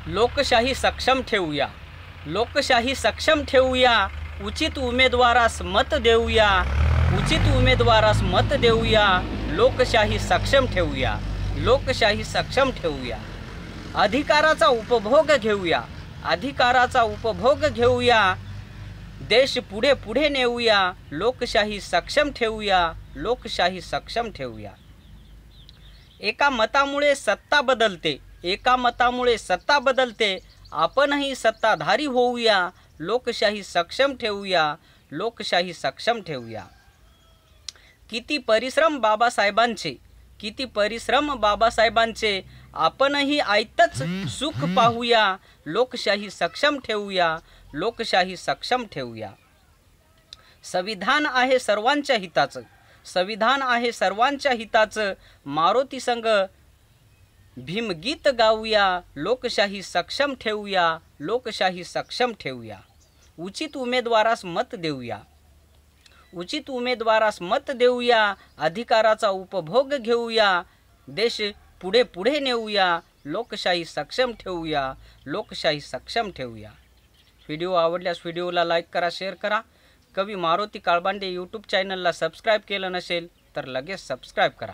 लोकशाही सक्षम ठेवूया, लोकशाही सक्षम ठेवूया, उचित उमेदवारास मत देऊया, उचित उमेदवारास मत देऊया, लोकशाही सक्षम ठेवूया, लोकशाही सक्षम ठेवूया, अधिकाराचा उपभोग घेऊया, अधिकाराचा उपभोग घेऊया, देश पुढे पुढे नेऊया, लोकशाही सक्षम ठेवूया, लोकशाही सक्षम ठेवूया। एका मतामुळे सत्ता बदलते, एका मतामुळे सत्ता बदलते, आपणही सत्ताधारी होऊया, लोकशाही सक्षम ठेवूया, लोकशाही सक्षम ठेवूया। किती परिश्रम बाबासाहेबांचे, किती परिश्रम बाबासाहेबांचे, आपणही आयतच सुख पाहूया, लोकशाही सक्षम ठेवूया, लोकशाही सक्षम ठेवूया। संविधान आहे सर्वांच्या हिताचं, संविधान आहे सर्वांच्या हिताचं, मारुती संघ भीमगीत गाऊया, लोकशाही सक्षम ठेवूया, लोकशाही सक्षम ठेवूया। उचित उमेदवारास मत देऊया, उचित उमेदवारास मत देऊया, अधिकाराचा उपभोग घेऊया, देश पुढे पुढे नेऊया, लोकशाही सक्षम ठेवूया, लोकशाही सक्षम ठेवूया। व्हिडिओ आवडल्यास व्हिडिओला लाईक करा, शेअर करा। कवी मारुती काळबांडे यूट्यूब चॅनलला सबस्क्राईब केलं नसेल तर लगेच सबस्क्राईब करा।